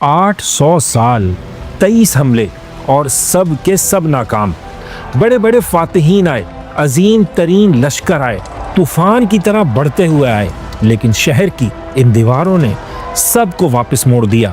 800 سال، 23 حملے اور سب کے سب ناکام۔ بڑے بڑے فاتحین آئے، عظیم ترین لشکر آئے، طوفان کی طرح بڑھتے ہوئے آئے، لیکن شہر کی ان دیواروں نے سب کو واپس موڑ دیا۔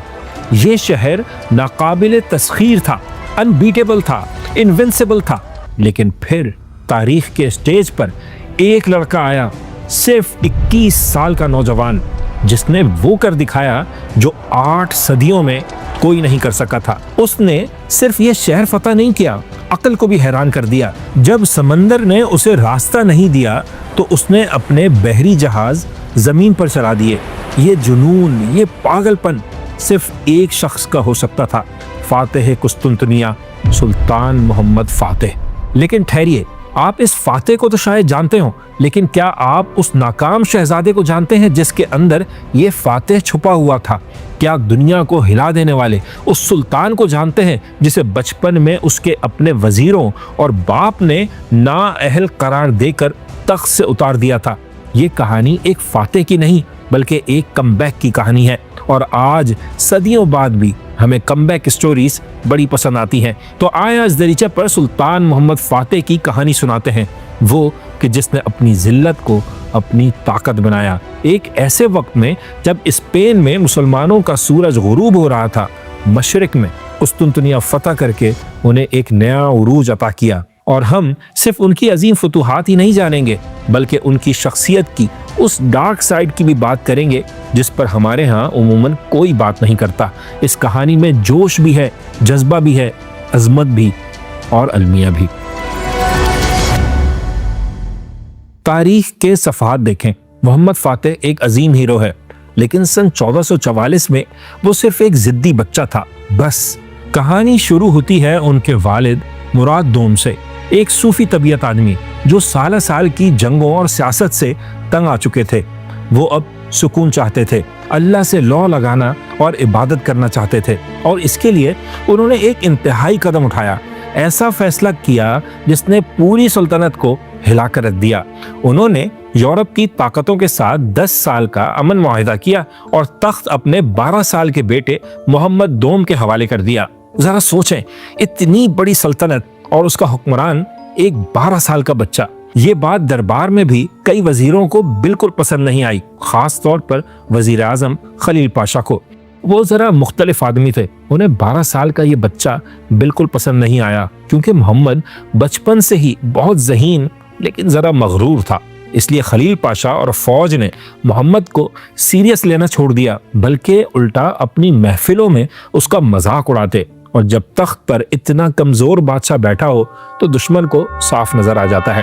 یہ شہر ناقابل تسخیر تھا، انبیٹیبل تھا، انوینسیبل تھا، لیکن پھر تاریخ کے اسٹیج پر ایک لڑکا آیا، صرف 21 سال کا نوجوان، جس نے وہ کر دکھایا جو 8 صدیوں میں کوئی نہیں کر سکا تھا۔ اس نے صرف یہ شہر فتح نہیں کیا، عقل کو بھی حیران کر دیا۔ جب سمندر نے اسے راستہ نہیں دیا تو اس نے اپنے بحری جہاز زمین پر چلا دیے۔ یہ جنون، یہ پاگل پن صرف ایک شخص کا ہو سکتا تھا، فاتح قسطنطنیہ، سلطان محمد فاتح۔ لیکن ٹھہریے، آپ اس فاتح کو تو شاید جانتے ہوں، لیکن کیا آپ اس ناکام شہزادے کو جانتے ہیں جس کے اندر یہ فاتح چھپا ہوا تھا؟ کیا دنیا کو ہلا دینے والے اس سلطان کو جانتے ہیں جسے بچپن میں اس کے اپنے وزیروں اور باپ نے نااہل قرار دے کر تخت سے اتار دیا تھا؟ یہ کہانی ایک فاتح کی نہیں بلکہ ایک کم بیک کی کہانی ہے، اور آج صدیوں بعد بھی ہمیں کم بیک اسٹوریز بڑی پسند آتی ہیں۔ تو آئے اس دریچہ پر سلطان محمد فاتح کی کہانی سناتے ہیں، وہ کہ جس نے اپنی ذلت کو اپنی طاقت بنایا۔ ایک ایسے وقت میں جب اسپین میں مسلمانوں کا سورج غروب ہو رہا تھا، مشرق میں قسطنطنیہ فتح کر کے انہیں ایک نیا عروج عطا کیا۔ اور ہم صرف ان کی عظیم فتوحات ہی نہیں جانیں گے بلکہ ان کی شخصیت کی اس ڈارک سائڈ کی بھی بات کریں گے جس پر ہمارے ہاں عموماً کوئی بات نہیں کرتا۔ اس کہانی میں جوش بھی ہے، جذبہ بھی ہے، عظمت بھی اور المیہ بھی۔ تاریخ کے صفحات دیکھیں، محمد فاتح ایک عظیم ہیرو ہے، لیکن سن 1444 میں وہ صرف ایک ضدی بچہ تھا۔ بس کہانی شروع ہوتی ہے ان کے والد مراد دوم سے، ایک صوفی طبیعت آدمی جو سالہ سال کی جنگوں اور سیاست سے تنگ آ چکے تھے۔ وہ اب سکون چاہتے تھے، اللہ سے لو لگانا اور عبادت کرنا چاہتے تھے، اور اس کے لیے انہوں نے ایک انتہائی قدم اٹھایا، ایسا فیصلہ کیا جس نے پوری سلطنت کو ہلا کر رکھ دیا۔ انہوں نے یورپ کی طاقتوں کے ساتھ 10 سال کا امن معاہدہ کیا اور تخت اپنے 12 سال کے بیٹے محمد دوم کے حوالے کر دیا۔ ذرا سوچیں، اتنی بڑی سلطنت اور اس کا حکمران ایک 12 سال کا بچہ۔ یہ بات دربار میں بھی کئی وزیروں کو بالکل پسند نہیں آئی، خاص طور پر وزیر اعظم خلیل پاشا کو۔ وہ ذرا مختلف آدمی تھے، انہیں 12 سال کا یہ بچہ بالکل پسند نہیں آیا، کیونکہ محمد بچپن سے ہی بہت ذہین لیکن ذرا مغرور تھا۔ اس لیے خلیل پاشا اور فوج نے محمد کو سیریس لینا چھوڑ دیا، بلکہ الٹا اپنی محفلوں میں اس کا مذاق اڑاتے، اور جب تخت پر اتنا کمزور بادشاہ بیٹھا ہو تو دشمن کو صاف نظر آ جاتا ہے۔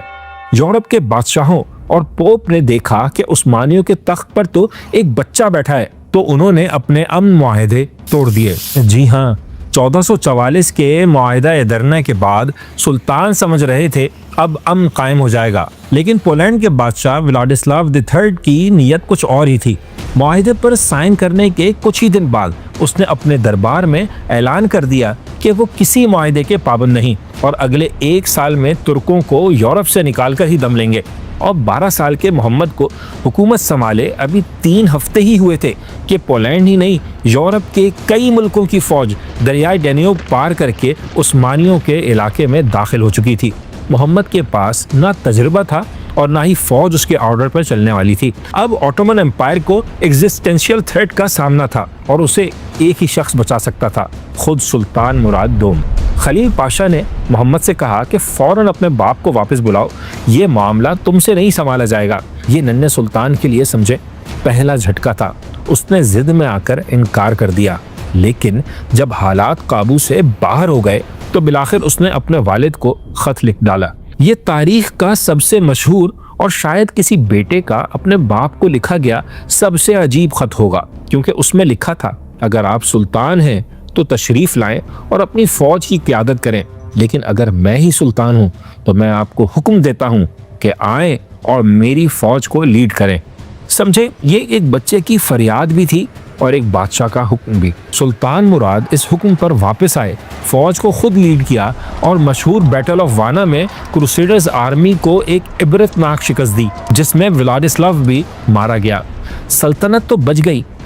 یورپ کے بادشاہوں اور پوپ نے دیکھا کہ عثمانیوں کے تخت پر تو ایک بچہ بیٹھا ہے، تو انہوں نے اپنے امن معاہدے توڑ دیے۔ جی ہاں، 1444 کے معاہدہ ایدرنا کے بعد سلطان سمجھ رہے تھے اب امن قائم ہو جائے گا، لیکن پولینڈ کے بادشاہ ولادسلاو III کی نیت کچھ اور ہی تھی۔ معاہدے پر سائن کرنے کے کچھ ہی دن بعد اس نے اپنے دربار میں اعلان کر دیا کہ وہ کسی معاہدے کے پابند نہیں، اور اگلے 1 سال میں ترکوں کو یورپ سے نکال کر ہی دم لیں گے۔ اور 12 سال کے محمد کو حکومت سنبھالے ابھی 3 ہفتے ہی ہوئے تھے کہ پولینڈ ہی نہیں، یورپ کے کئی ملکوں کی فوج دریائے ڈینیوب پار کر کے عثمانیوں کے علاقے میں داخل ہو چکی تھی۔ محمد کے پاس نہ تجربہ تھا اور نہ ہی فوج اس کے آرڈر پر چلنے والی تھی۔ اب آٹومن امپائر کو ایگزسٹینشیل تھریٹ کا سامنا تھا، اور اسے ایک ہی شخص بچا سکتا تھا، خود سلطان مراد دوم۔ خلیل پاشا نے محمد سے کہا کہ فوراً اپنے باپ کو واپس بلاؤ، یہ معاملہ تم سے نہیں سنبھالا جائے گا۔ یہ ننھے سلطان کے لیے سمجھے پہلا جھٹکا تھا۔ اس نے ضد میں آ کر انکار کر دیا، لیکن جب حالات قابو سے باہر ہو گئے تو بالآخر اس نے اپنے والد کو خط لکھ ڈالا۔ یہ تاریخ کا سب سے مشہور اور شاید کسی بیٹے کا اپنے باپ کو لکھا گیا سب سے عجیب خط ہوگا، کیونکہ اس میں لکھا تھا، اگر آپ سلطان ہیں تو تشریف لائیں اور اپنی فوج کی قیادت کریں، لیکن اگر میں ہی سلطان ہوں تو میں آپ کو حکم دیتا ہوں کہ آئیں اور میری فوج کو لیڈ کریں۔ سمجھے، یہ ایک بچے کی فریاد بھی تھی اور ایک بادشاہ کا حکم بھی۔ سلطان مراد اس حکم پر واپس آئے، فوج کو خود لیڈ کیا اور مشہور بیٹل آف وانا میں کروسیڈرز آرمی کو ایک عبرتناک شکست دی، جس میں ولادسلاو بھی مارا گیا۔ سلطنت تو بچ گئی،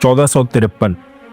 1453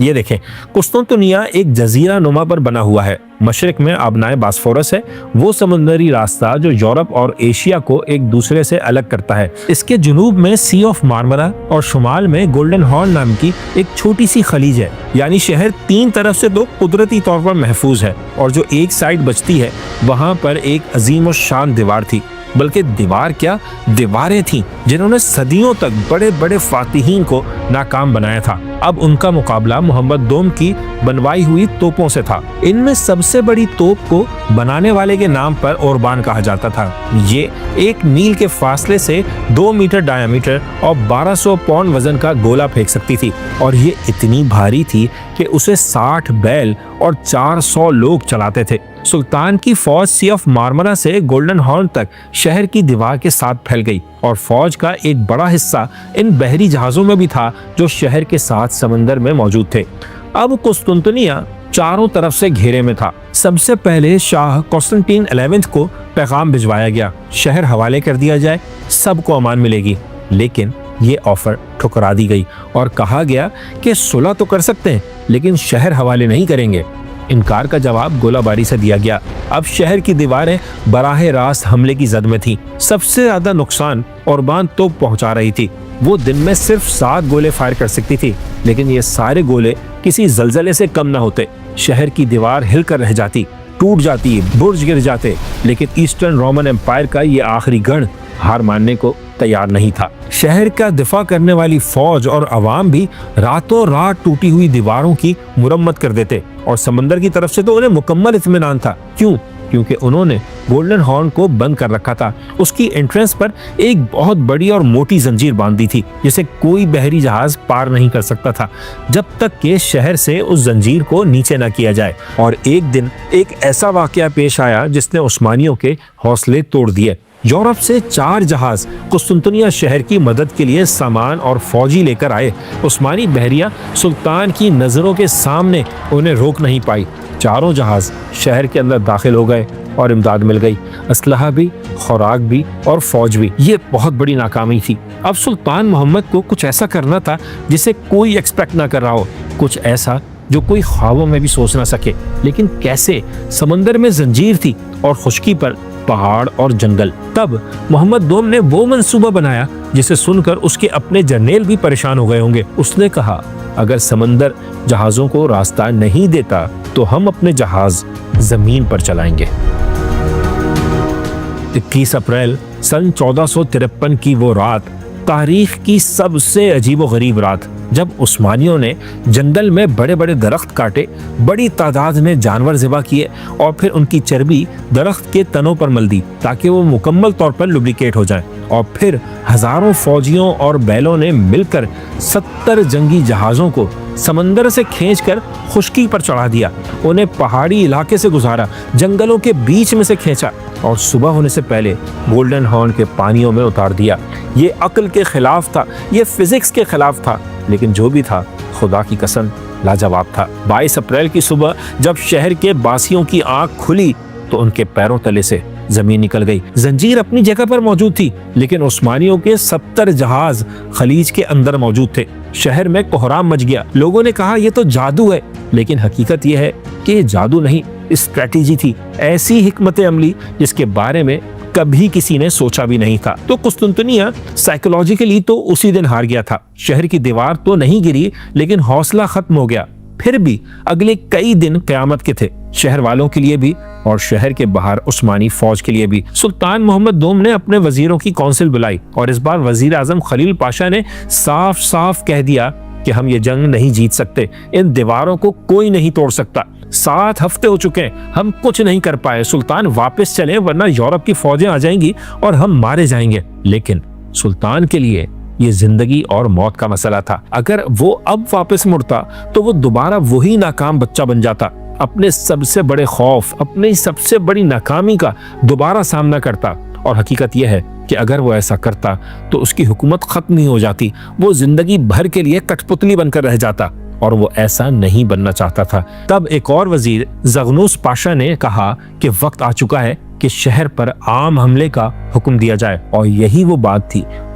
یہ دیکھیں، قسطنطنیہ ایک جزیرہ نما پر بنا ہوا ہے۔ مشرق میں آبنائے باسفورس ہے، وہ سمندری راستہ جو یورپ اور ایشیا کو ایک دوسرے سے الگ کرتا ہے۔ اس کے جنوب میں سی آف مارمرا اور شمال میں گولڈن ہارن نام کی ایک چھوٹی سی خلیج ہے۔ یعنی شہر تین طرف سے تو قدرتی طور پر محفوظ ہے، اور جو ایک سائڈ بچتی ہے وہاں پر ایک عظیم الشان دیوار تھی۔ بلکہ دیوار کیا، دیواریں تھیں جنہوں نے صدیوں تک بڑے بڑے فاتحین کو ناکام بنایا تھا۔ اب ان کا مقابلہ محمد دوم کی بنوائی ہوئی توپوں سے تھا۔ ان میں سب سے بڑی توپ کو بنانے والے کے نام پر اوربان کہا جاتا تھا۔ یہ 1 میل کے فاصلے سے 2 میٹر ڈایامیٹر اور 1200 پاؤنڈ وزن کا گولہ پھینک سکتی تھی، اور یہ اتنی بھاری تھی کہ اسے 60 بیل اور 400 لوگ چلاتے تھے۔ سلطان کی فوج سی آف مارمرا سے گولڈن ہارن تک شہر کی دیوار کے ساتھ پھیل گئی، اور فوج کا ایک بڑا حصہ ان بحری جہازوں میں بھی تھا جو شہر کے ساتھ سمندر میں موجود تھے۔ اب قسطنطنیہ چاروں طرف سے گھیرے میں تھا۔ سب سے پہلے شاہ قسطنطین 11 کو پیغام بھجوایا گیا، شہر حوالے کر دیا جائے، سب کو امان ملے گی۔ لیکن یہ آفر ٹھکرا دی گئی اور کہا گیا کہ صلح تو کر سکتے ہیں لیکن شہر حوالے نہیں کریں گے۔ انکار کا جواب گولہ باری سے دیا گیا۔ اب شہر کی دیواریں براہ راست حملے کی زد میں تھیں۔ سب سے زیادہ نقصان اوربان توپ پہنچا رہی تھی۔ وہ دن میں صرف 7 گولے فائر کر سکتی تھی، لیکن یہ سارے گولے کسی زلزلے سے کم نہ ہوتے۔ شہر کی دیوار ہل کر رہ جاتی، ٹوٹ جاتی، برج گر جاتے، لیکن ایسٹرن رومن امپائر کا یہ آخری گڑھ ہار ماننے کو تیار نہیں تھا۔ شہر کا دفاع کرنے والی فوج اور عوام بھی راتوں رات ٹوٹی ہوئی دیواروں کی مرمت کر دیتے، اور سمندر کی طرف سے تو انہیں مکمل اطمینان تھا۔ کیونکہ انہوں نے گولڈن ہارن کو بند کر رکھا تھا۔ اس کی انٹرنس پر ایک بہت بڑی اور موٹی زنجیر باندھی تھی جسے کوئی بحری جہاز پار نہیں کر سکتا تھا جب تک کہ شہر سے اس زنجیر کو نیچے نہ کیا جائے۔ اور ایک دن ایک ایسا واقعہ پیش آیا جس نے عثمانیوں کے حوصلے توڑ دیے۔ یورپ سے 4 جہاز قسطنطنیہ شہر کی مدد کے لیے سامان اور فوجی لے کر آئے۔ عثمانی بحریہ سلطان کی نظروں کے سامنے انہیں روک نہیں پائی۔ چاروں جہاز شہر کے اندر داخل ہو گئے اور امداد مل گئی، اسلحہ بھی، خوراک بھی اور فوج بھی۔ یہ بہت بڑی ناکامی تھی۔ اب سلطان محمد کو کچھ ایسا کرنا تھا جسے کوئی ایکسپیکٹ نہ کر رہا ہو، کچھ ایسا جو کوئی خوابوں میں بھی سوچ نہ سکے۔ لیکن کیسے؟ سمندر میں زنجیر تھی اور خشکی پر پہاڑ اور جنگل۔ تب محمد دوم نے وہ منصوبہ بنایا جسے سن کر اس کے اپنے جرنیل بھی پریشان ہو گئے ہوں گے۔ اس نے کہا، اگر سمندر جہازوں کو راستہ نہیں دیتا تو ہم اپنے جہاز زمین پر چلائیں گے۔ 21 اپریل سن 1453 کی وہ رات تاریخ کی سب سے عجیب و غریب رات، جب عثمانیوں نے جنگل میں بڑے بڑے درخت کاٹے، بڑی تعداد میں جانور ذبح کیے اور پھر ان کی چربی درخت کے تنوں پر مل دی تاکہ وہ مکمل طور پر لوبریکیٹ ہو جائیں، اور پھر ہزاروں فوجیوں اور بیلوں نے مل کر 70 جنگی جہازوں کو سمندر سے کھینچ کر خشکی پر چڑھا دیا۔ انہیں پہاڑی علاقے سے گزارا، جنگلوں کے بیچ میں سے کھینچا اور صبح ہونے سے پہلے گولڈن ہارن کے پانیوں میں اتار دیا۔ یہ عقل کے خلاف تھا، یہ فزکس کے خلاف تھا، لیکن جو بھی تھا خدا کی قسم لاجواب تھا۔ 22 اپریل کی صبح جب شہر کے باسیوں کی آنکھ کھلی تو ان کے پیروں تلے سے زمین نکل گئی۔ زنجیر اپنی جگہ پر موجود تھی، لیکن عثمانیوں کے 70 جہاز خلیج کے اندر موجود تھے۔ شہر میں کوہرام مچ گیا۔ لوگوں نے کہا یہ تو جادو ہے، لیکن حقیقت یہ ہے کہ یہ جادو نہیں، اسٹریٹجی تھی، ایسی حکمت عملی جس کے بارے میں کبھی کسی نے سوچا بھی نہیں تھا۔ تو قسطنطنیہ سائیکولوجیکلی تو اسی دن ہار گیا تھا۔ شہر کی دیوار تو نہیں گری، لیکن حوصلہ ختم ہو گیا۔ پھر بھی اگلے کئی دن قیامت کے تھے، شہر والوں کے لیے بھی اور شہر کے باہر عثمانی فوج کے لیے بھی۔ سلطان محمد دوم نے اپنے وزیروں کی کونسل بلائی اور اس بار وزیر اعظم خلیل پاشا نے صاف صاف کہہ دیا کہ ہم یہ جنگ نہیں جیت سکتے، ان دیواروں کو کوئی نہیں توڑ سکتا۔ 7 ہفتے ہو چکے ہیں، ہم کچھ نہیں کر پائے۔ سلطان واپس چلیں ورنہ یورپ کی فوجیں آ جائیں گی اور ہم مارے جائیں گے۔ لیکن سلطان کے لیے یہ زندگی اور موت کا مسئلہ تھا۔ اگر وہ اب واپس مڑتا تو وہ دوبارہ وہی ناکام بچہ بن جاتا، اپنے سب سے بڑے خوف، اپنی سب سے بڑی ناکامی کا دوبارہ سامنا کرتا۔ اور حقیقت یہ ہے کہ اگر وہ ایسا کرتا تو اس کی حکومت ختم نہیں ہو جاتی، وہ زندگی بھر کے لیے کٹ پتلی بن کر رہ جاتا، اور وہ ایسا نہیں بننا چاہتا تھا۔ تب ایک اور وزیر زغنوس پاشا نے کہا کہ وقت آ چکا ہے کہ شہر پر عام حملے کا حکم دیا جائے، اور یہی وہ بات تھی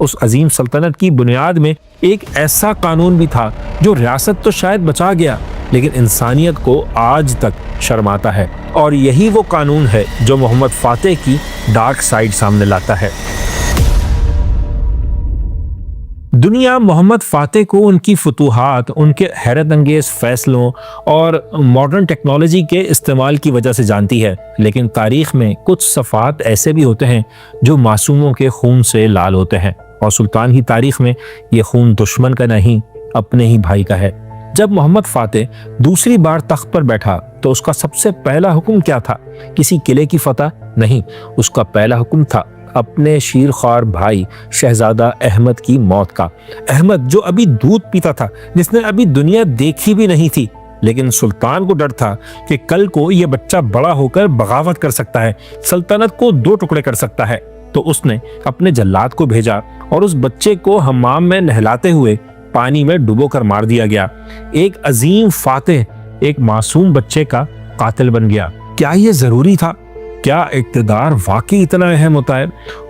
اس عظیم سلطنت کی بنیاد میں ایک ایسا قانون بھی تھا جو ریاست تو شاید بچا گیا لیکن انسانیت کو آج تک شرماتا ہے، اور یہی وہ قانون ہے جو محمد فاتح کی ڈارک سائیڈ سامنے لاتا ہے۔ دنیا محمد فاتح کو ان کی فتوحات، ان کے حیرت انگیز فیصلوں اور ماڈرن ٹیکنالوجی کے استعمال کی وجہ سے جانتی ہے، لیکن تاریخ میں کچھ صفحات ایسے بھی ہوتے ہیں جو معصوموں کے خون سے لال ہوتے ہیں، اور سلطان کی تاریخ میں یہ خون دشمن کا نہیں، اپنے ہی بھائی کا ہے۔ جب محمد فاتح دوسری بار تخت پر بیٹھا تو اس کا سب سے پہلا حکم کیا تھا؟ کسی قلعے کی فتح نہیں، اس کا پہلا حکم تھا اپنے شیرخوار بھائی شہزادہ احمد کی موت کا۔ احمد جو ابھی دودھ پیتا تھا، جس نے ابھی دنیا دیکھی بھی نہیں تھی، لیکن سلطان کو ڈر تھا کہ کل کو یہ بچہ بڑا ہو کر بغاوت کر سکتا ہے، سلطنت کو دو ٹکڑے کر سکتا ہے۔ تو اس نے اپنے جلاد کو بھیجا اور اس بچے کو حمام میں نہلاتے ہوئے پانی میں ڈبو کر مار دیا گیا۔ ایک عظیم فاتح ایک معصوم بچے کا قاتل بن گیا۔ کیا یہ ضروری تھا؟ کیا اقتدار واقعی اتنا اہم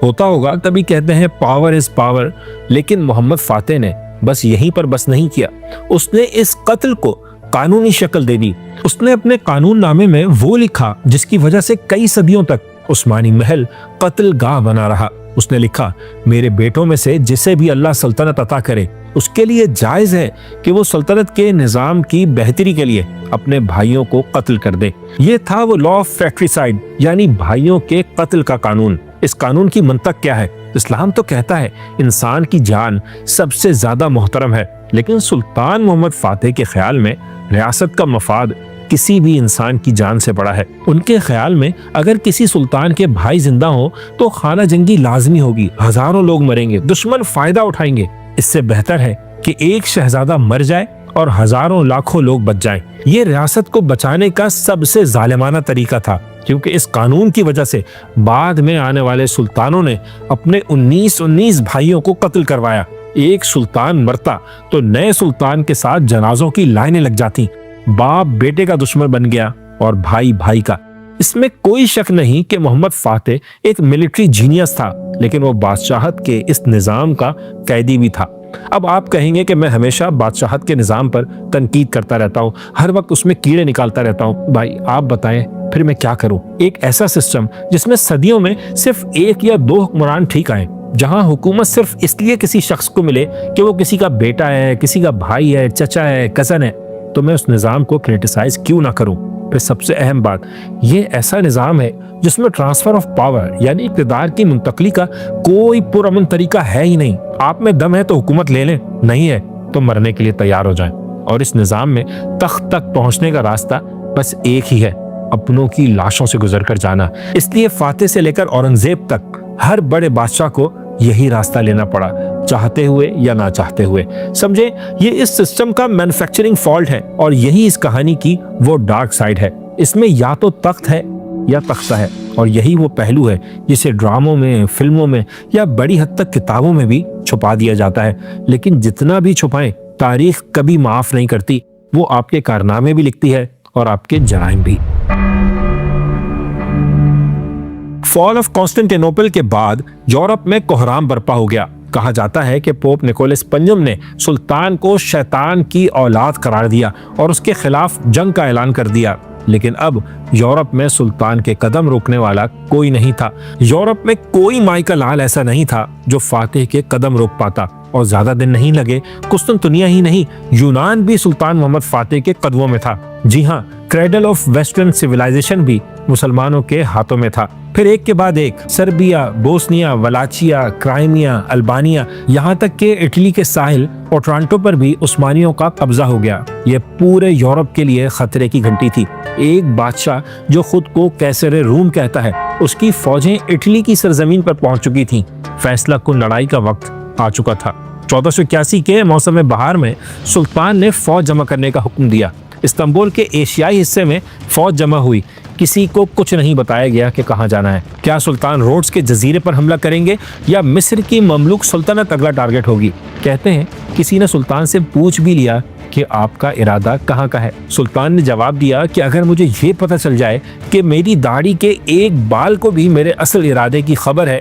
ہوتا ہوگا؟ تبھی کہتے ہیں پاور از پاور۔ لیکن محمد فاتح نے بس یہیں پر بس نہیں کیا، اس نے اس قتل کو قانونی شکل دے دی۔ اس نے اپنے قانون نامے میں وہ لکھا جس کی وجہ سے کئی صدیوں تک عثمانی محل قتل گاہ بنا رہا۔ اس نے لکھا، میرے بیٹوں میں سے جسے بھی اللہ سلطنت عطا کرے اس کے لیے جائز ہے کہ وہ سلطنت کے نظام کی بہتری کے لیے اپنے بھائیوں کو قتل کر دے۔ یہ تھا وہ لا آف فریٹریسائڈ، یعنی بھائیوں کے قتل کا قانون۔ اس قانون کی منطق کیا ہے؟ اسلام تو کہتا ہے انسان کی جان سب سے زیادہ محترم ہے، لیکن سلطان محمد فاتح کے خیال میں ریاست کا مفاد کسی بھی انسان کی جان سے بڑا ہے۔ ان کے خیال میں اگر کسی سلطان کے بھائی زندہ ہوں تو خانہ جنگی لازمی ہوگی، ہزاروں لوگ مریں گے، دشمن فائدہ اٹھائیں گے۔ اس سے بہتر ہے کہ ایک شہزادہ مر جائے اور ہزاروں لاکھوں لوگ بچ جائیں۔ یہ ریاست کو بچانے کا سب سے ظالمانہ طریقہ تھا، کیونکہ اس قانون کی وجہ سے بعد میں آنے والے سلطانوں نے اپنے 19 بھائیوں کو قتل کروایا۔ ایک سلطان مرتا تو نئے سلطان کے ساتھ جنازوں کی لائنیں لگ جاتی، باپ بیٹے کا دشمن بن گیا اور بھائی بھائی کا۔ اس میں کوئی شک نہیں کہ محمد فاتح ایک ملٹری جینیس تھا، لیکن وہ بادشاہت کے اس نظام کا قیدی بھی تھا۔ اب آپ کہیں گے کہ میں ہمیشہ بادشاہت کے نظام پر تنقید کرتا رہتا ہوں، ہر وقت اس میں کیڑے نکالتا رہتا ہوں۔ بھائی آپ بتائیں پھر میں کیا کروں؟ ایک ایسا سسٹم جس میں صدیوں میں صرف ایک یا دو حکمران ٹھیک آئے، جہاں حکومت صرف اس لیے کسی شخص کو ملے کہ وہ کسی کا بیٹا ہے، کسی کا بھائی ہے، چچا ہے، کزن ہے، تو میں اس نظام کو کرٹیسائز کیوں نہ کروں؟ پھر سب سے اہم بات، یہ ایسا نظام ہے جس میں ٹرانسفر آف پاور یعنی اقتدار کی منتقلی کا کوئی پرامن طریقہ ہے ہی نہیں۔ آپ میں دم ہے تو حکومت لے لیں، نہیں ہے تو مرنے کے لیے تیار ہو جائیں۔ اور اس نظام میں تخت تک پہنچنے کا راستہ بس ایک ہی ہے، اپنوں کی لاشوں سے گزر کر جانا۔ اس لیے فاتح سے لے کر اورنگزیب تک ہر بڑے بادشاہ کو یہی راستہ لینا پڑا، چاہتے ہوئے یا نہ چاہتے ہوئے۔ سمجھے، یہ اس سسٹم کا مینوفیکچرنگ فالٹ ہے، اور یہی اس کہانی کی وہ ڈارک سائڈ ہے۔ اس میں یا تو تخت ہے یا تختہ ہے، اور یہی وہ پہلو ہے جسے ڈراموں میں، فلموں میں یا بڑی حد تک کتابوں میں بھی چھپا دیا جاتا ہے۔ لیکن جتنا بھی چھپائیں، تاریخ کبھی معاف نہیں کرتی، وہ آپ کے کارنامے بھی لکھتی ہے اور آپ کے جرائم بھی۔ فال آف کانسٹینٹینوپل کے بعد یورپ میں کوہرام برپا ہو گیا۔ کہا جاتا ہے کہ پوپ نکولس پنجم نے سلطان کو شیطان کی اولاد قرار دیا اور اس کے خلاف جنگ کا اعلان کر دیا۔ لیکن اب یورپ میں سلطان کے قدم روکنے والا کوئی نہیں تھا۔ یورپ میں کوئی مائی کا لال ایسا نہیں تھا جو فاتح کے قدم روک پاتا، اور زیادہ دن نہیں لگے، قسطنطنیہ ہی نہیں، یونان بھی سلطان محمد فاتح کے قدموں میں تھا۔ جی ہاں، کریڈل آف ویسٹرن سویلائزیشن بھی مسلمانوں کے ہاتھوں میں تھا۔ پھر ایک کے بعد ایک سربیا، بوسنیا، ولاچیا، کرائمیا، البانیا، یہاں تک کہ اٹلی کے ساحل اور ٹورانٹو پر بھی عثمانیوں کا قبضہ ہو گیا۔ یہ پورے یورپ کے لیے خطرے کی گھنٹی تھی۔ ایک بادشاہ جو خود کو قیصر روم کہتا ہے، اس کی فوجیں اٹلی کی سرزمین پر پہنچ چکی تھیں۔ فیصلہ کن لڑائی کا وقت آ چکا تھا۔ 1481 کے موسم بہار میں سلطان نے فوج جمع کرنے کا حکم دیا۔ استنبول کے ایشیائی حصے میں فوج جمع ہوئی۔ کسی کو کچھ نہیں بتایا گیا کہ کہاں جانا ہے۔ کیا سلطان روڈز کے جزیرے پر حملہ کریں گے یا مصر کی مملوک سلطنت اگلا ٹارگٹ ہوگی؟ کہتے ہیں کسی نے سلطان سے پوچھ بھی لیا کہ آپ کا ارادہ کہاں کا ہے۔ سلطان نے جواب دیا کہ اگر مجھے یہ پتہ چل جائے کہ میری داڑھی کے ایک بال کو بھی میرے اصل ارادے کی خبر ہے